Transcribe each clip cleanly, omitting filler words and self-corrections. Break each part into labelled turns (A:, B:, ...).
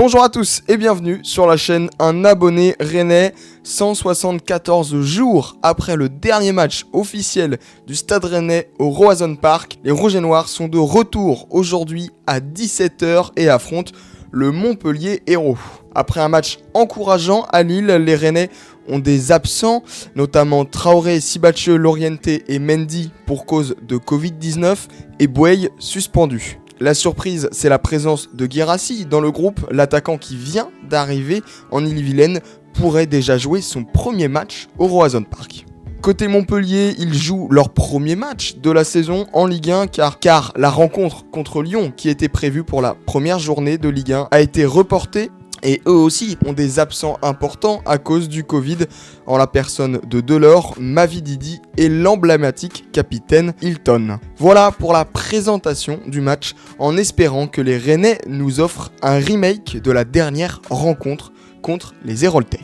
A: Bonjour à tous et bienvenue sur la chaîne Un abonné rennais. 174 jours après le dernier match officiel du Stade Rennais au Roazhon Park, les Rouges et Noirs sont de retour aujourd'hui à 17h et affrontent le Montpellier Hérault. Après un match encourageant à Lille, les Rennais ont des absents, notamment Traoré, Sibatcheux, Loriente et Mendy pour cause de Covid-19 et Bouaye suspendu. La surprise, c'est la présence de Guirassy dans le groupe. L'attaquant qui vient d'arriver en Ille-et-Vilaine pourrait déjà jouer son premier match au Roazhon Park. Côté Montpellier, ils jouent leur premier match de la saison en Ligue 1 car la rencontre contre Lyon qui était prévue pour la première journée de Ligue 1 a été reportée. Et eux aussi ont des absents importants à cause du Covid, en la personne de Delors, Mavididi et l'emblématique capitaine Hilton. Voilà pour la présentation du match, en espérant que les Rennais nous offrent un remake de la dernière rencontre contre les Héraultais.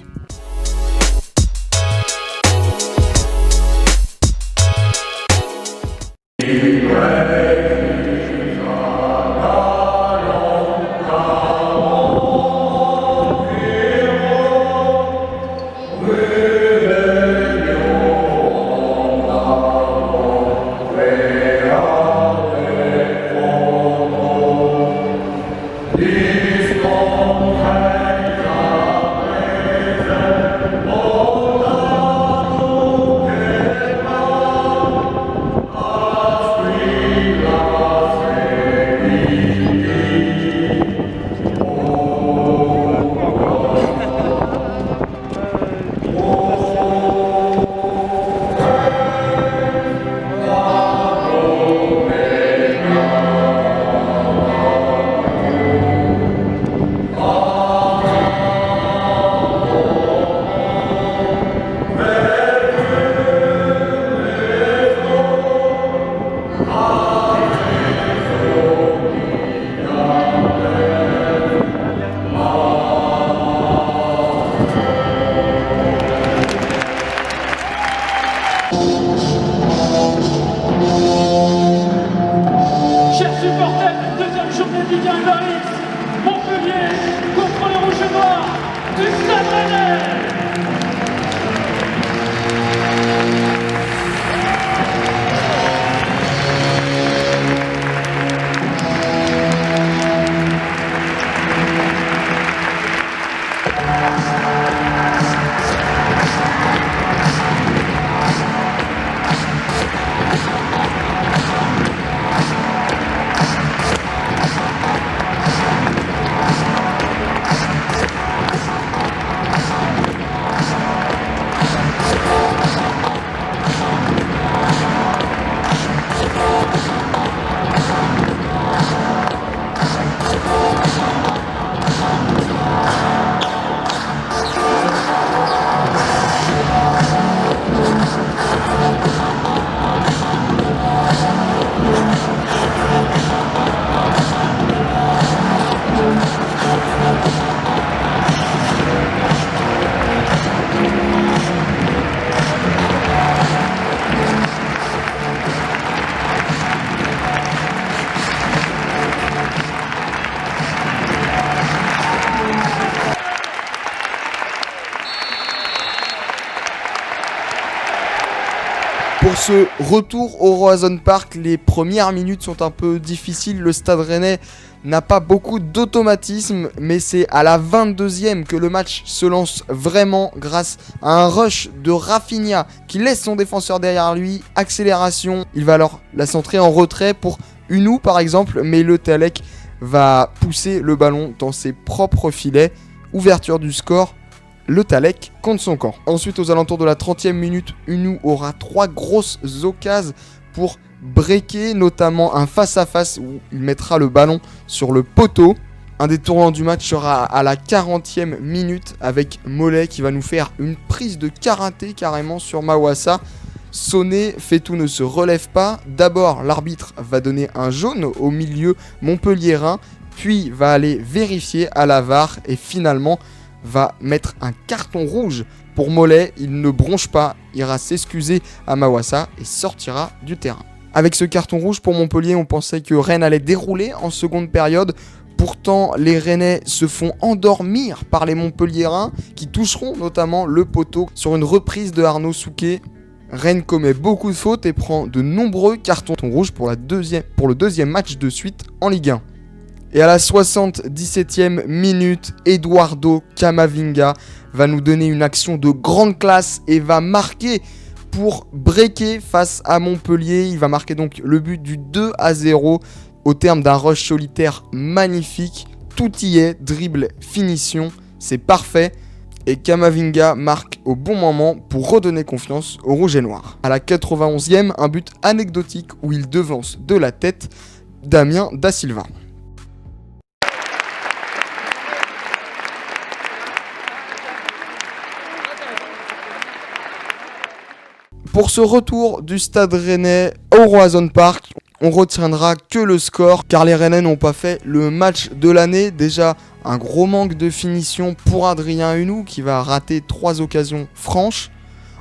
B: Chers supporters, deuxième journée de Ligue 1 à Paris, Montpellier contre les Rouges et Noirs du Stade Rennais.
A: Pour ce retour au Roazhon Park, les premières minutes sont un peu difficiles. Le Stade Rennais n'a pas beaucoup d'automatisme, mais c'est à la 22e que le match se lance vraiment grâce à un rush de Rafinha qui laisse son défenseur derrière lui. Accélération, il va alors la centrer en retrait pour Hunou par exemple, mais Le Tallec va pousser le ballon dans ses propres filets. Ouverture du score. Le Tallec contre son camp. Ensuite, aux alentours de la 30e minute, Hunou aura 3 grosses occasions pour breaker, notamment un face-à-face où il mettra le ballon sur le poteau. Un des tournants du match sera à la 40e minute avec Mollet qui va nous faire une prise de karaté carrément sur Mawassa. Sonné, Fetou ne se relève pas. D'abord, l'arbitre va donner un jaune au milieu montpelliérain, puis va aller vérifier à la VAR et finalement va mettre un carton rouge pour Mollet. Il ne bronche pas, ira s'excuser à Mawassa et sortira du terrain. Avec ce carton rouge pour Montpellier, on pensait que Rennes allait dérouler en seconde période. Pourtant, les Rennais se font endormir par les Montpelliérains qui toucheront notamment le poteau sur une reprise de Arnaud Souquet. Rennes commet beaucoup de fautes et prend de nombreux cartons rouges pour le deuxième match de suite en Ligue 1. Et à la 77e minute, Eduardo Camavinga va nous donner une action de grande classe et va marquer pour breaker face à Montpellier. Il va marquer donc le but du 2-0 au terme d'un rush solitaire magnifique. Tout y est, dribble, finition, c'est parfait. Et Camavinga marque au bon moment pour redonner confiance aux Rouges et Noirs. À la 91e, un but anecdotique où il devance de la tête Damien Da Silva. Pour ce retour du Stade Rennais au Roazhon Park, on retiendra que le score car les Rennais n'ont pas fait le match de l'année. Déjà un gros manque de finition pour Adrien Hunou qui va rater 3 occasions franches.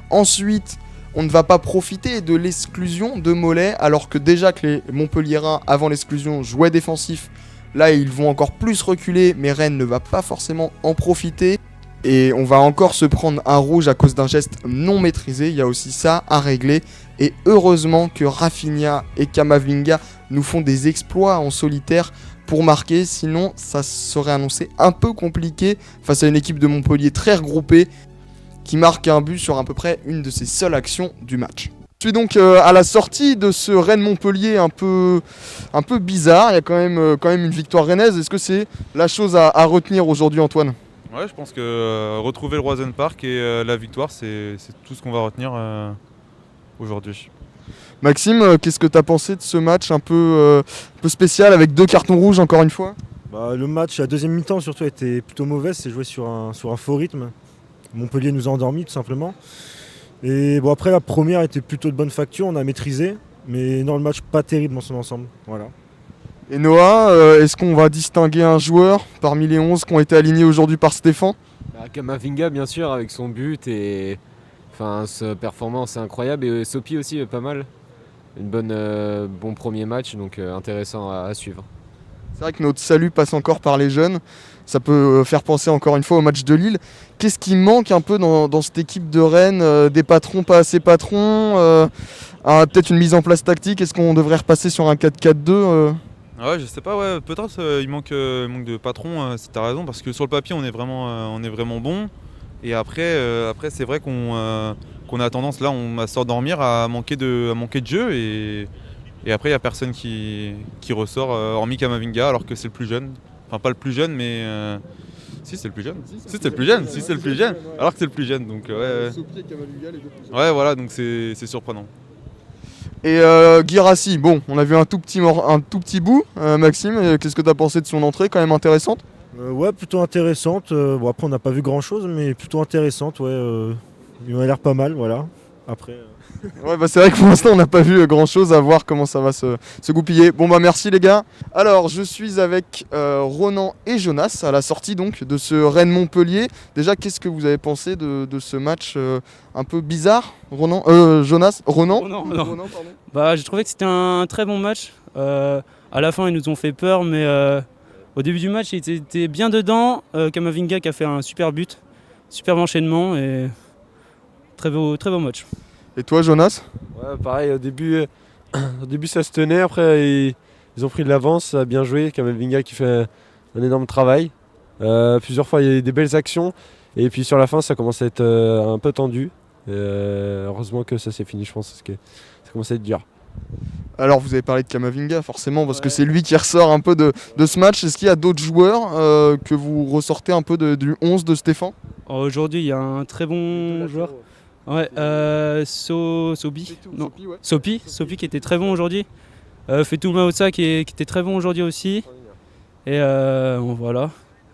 A: Ensuite, on ne va pas profiter de l'exclusion de Mollet alors que déjà que les Montpelliérains avant l'exclusion jouaient défensif. Là ils vont encore plus reculer mais Rennes ne va pas forcément en profiter. Et on va encore se prendre un rouge à cause d'un geste non maîtrisé. Il y a aussi ça à régler. Et heureusement que Rafinha et Camavinga nous font des exploits en solitaire pour marquer. Sinon, ça serait annoncé un peu compliqué face à une équipe de Montpellier très regroupée qui marque un but sur à peu près une de ses seules actions du match. Je suis donc à la sortie de ce Rennes-Montpellier un peu bizarre. Il y a quand même une victoire rennaise. Est-ce que c'est la chose à retenir aujourd'hui, Antoine ?
C: Ouais, je pense que retrouver le Roazhon Park et la victoire, c'est tout ce qu'on va retenir aujourd'hui.
A: Maxime, qu'est-ce que tu as pensé de ce match un peu spécial avec 2 cartons rouges encore une fois ?
D: Le match, la deuxième mi-temps surtout, était plutôt mauvaise. C'est joué sur un faux rythme. Montpellier nous a endormis tout simplement. Et bon, après, la première était plutôt de bonne facture, on a maîtrisé. Mais non, le match pas terrible dans son ensemble. Voilà.
A: Et Noah, est-ce qu'on va distinguer un joueur parmi les 11 qui ont été alignés aujourd'hui par Stéphane ?
E: Camavinga bien sûr avec son but et sa performance est incroyable et Sopi aussi pas mal. Bon premier match donc intéressant à suivre.
A: C'est vrai que notre salut passe encore par les jeunes. Ça peut faire penser encore une fois au match de Lille. Qu'est-ce qui manque un peu dans cette équipe de Rennes ? Des patrons, pas assez patrons, peut-être une mise en place tactique. Est-ce qu'on devrait repasser sur un 4-4-2
C: Ouais, je sais pas, ouais, peut-être il manque de patron, si t'as raison, parce que sur le papier on est vraiment bon. Et après c'est vrai qu'on a tendance là à s'endormir, à manquer de jeu et après il n'y a personne qui ressort hormis Camavinga alors que c'est le plus jeune. Enfin pas le plus jeune mais si c'est le plus jeune. Si c'est le plus jeune. Alors que c'est le plus jeune donc ouais. Ouais voilà donc c'est surprenant.
A: Et Guirassy, bon, on a vu un tout petit bout. Maxime, qu'est-ce que tu as pensé de son entrée, quand même intéressante ?
D: Ouais, plutôt intéressante. Bon, après, on n'a pas vu grand-chose, mais plutôt intéressante. Ouais, il m'a l'air pas mal, voilà. Après.
A: Ouais, c'est vrai que pour l'instant, on n'a pas vu grand-chose, à voir comment ça va se goupiller. Bon, merci les gars. Alors, je suis avec Ronan et Jonas à la sortie donc de ce Rennes-Montpellier. Déjà, qu'est-ce que vous avez pensé de ce match un peu bizarre, Ronan Jonas Ronan.
F: Ronan, pardon. J'ai trouvé que c'était un très bon match. À la fin, ils nous ont fait peur, mais au début du match, ils étaient bien dedans. Camavinga qui a fait un super but, super enchaînement et très beau match.
A: Et toi, Jonas ?
G: Ouais, pareil, au début ça se tenait, après ils ont pris de l'avance, ça a bien joué. Camavinga qui fait un énorme travail. Plusieurs fois, il y a eu des belles actions. Et puis sur la fin, ça commence à être un peu tendu. Heureusement que ça s'est fini, je pense, parce que ça commence à être dur.
A: Alors, vous avez parlé de Camavinga, forcément, parce que c'est lui qui ressort un peu de ce match. Est-ce qu'il y a d'autres joueurs que vous ressortez un peu du 11 de Stéphane ?
F: Aujourd'hui, il y a un très bon joueur. Ouais, Sopi qui était très bon aujourd'hui. Fetou Maoussa qui était très bon aujourd'hui aussi. Et voilà.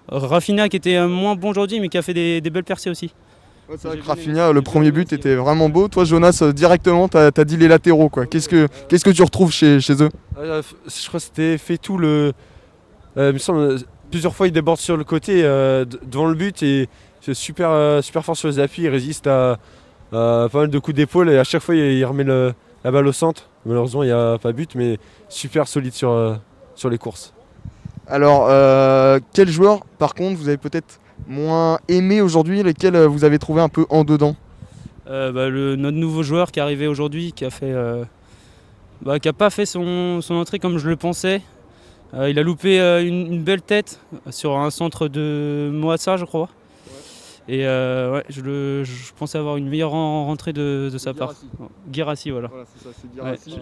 F: Rafinha qui était moins bon aujourd'hui mais qui a fait des belles percées aussi.
A: Ouais, c'est vrai que Rafinha, le premier but était vraiment beau. Toi Jonas, directement t'as dit les latéraux quoi. Qu'est-ce que tu retrouves chez eux ?
G: Je crois que c'était Fetou il me semble plusieurs fois il déborde sur le côté devant le but et c'est super fort sur les appuis, il résiste à pas mal de coups d'épaule et à chaque fois il remet la balle au centre. Malheureusement il n'y a pas but mais super solide sur les courses.
A: Alors, quel joueur, par contre, vous avez peut-être moins aimé aujourd'hui, lesquels vous avez trouvé un peu en dedans?
F: Notre nouveau joueur qui est arrivé aujourd'hui, qui a pas fait son entrée comme je le pensais. Il a loupé une belle tête sur un centre de Moassa, je crois. Ouais. Et je pensais avoir une meilleure rentrée de sa part. Guirassy, voilà.
G: Voilà, c'est ça, c'est Guirassy. Ouais.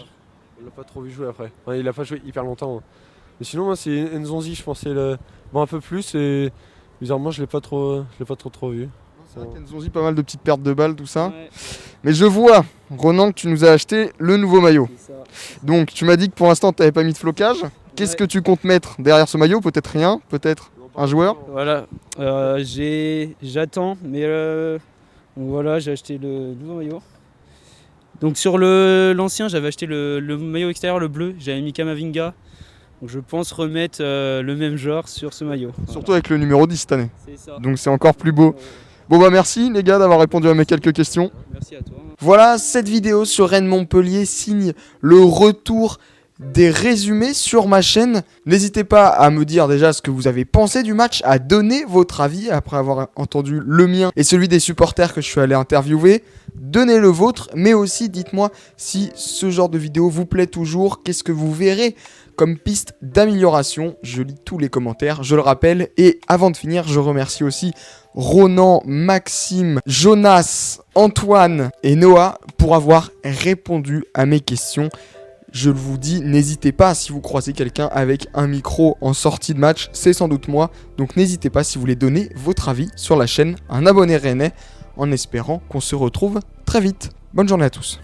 G: On l'a pas trop vu jouer après. Enfin, il a pas joué hyper longtemps. Mais sinon, moi, c'est Nzonzi, je pensais un peu plus. Et bizarrement, je l'ai pas trop vu.
A: C'est vrai qu'Nzonzi, pas mal de petites pertes de balles, tout ça. Ouais. Mais je vois, Ronan, que tu nous as acheté le nouveau maillot. Donc, tu m'as dit que pour l'instant, tu n'avais pas mis de flocage. Qu'est-ce que tu comptes mettre derrière ce maillot? Peut-être rien, peut-être un joueur?
F: Voilà, j'attends, mais voilà, j'ai acheté le nouveau maillot. Donc sur l'ancien, j'avais acheté le maillot extérieur, le bleu, j'avais mis Kamavinga. Donc je pense remettre le même genre sur ce maillot.
A: Surtout avec le numéro 10 cette année.
F: C'est ça.
A: Donc c'est encore plus beau. Bon bah merci les gars d'avoir répondu à mes quelques questions.
F: Merci à toi.
A: Voilà, cette vidéo sur Rennes-Montpellier signe le retour des résumés sur ma chaîne. N'hésitez pas à me dire déjà ce que vous avez pensé du match, à donner votre avis après avoir entendu le mien et celui des supporters que je suis allé interviewer. Donnez le vôtre, mais aussi dites-moi si ce genre de vidéo vous plaît toujours, qu'est-ce que vous verrez comme piste d'amélioration. Je lis tous les commentaires, je le rappelle. Et avant de finir, je remercie aussi Ronan, Maxime, Jonas, Antoine et Noah pour avoir répondu à mes questions. Je vous dis, n'hésitez pas si vous croisez quelqu'un avec un micro en sortie de match, c'est sans doute moi. Donc n'hésitez pas si vous voulez donner votre avis sur la chaîne, un abonné rennais, en espérant qu'on se retrouve très vite. Bonne journée à tous.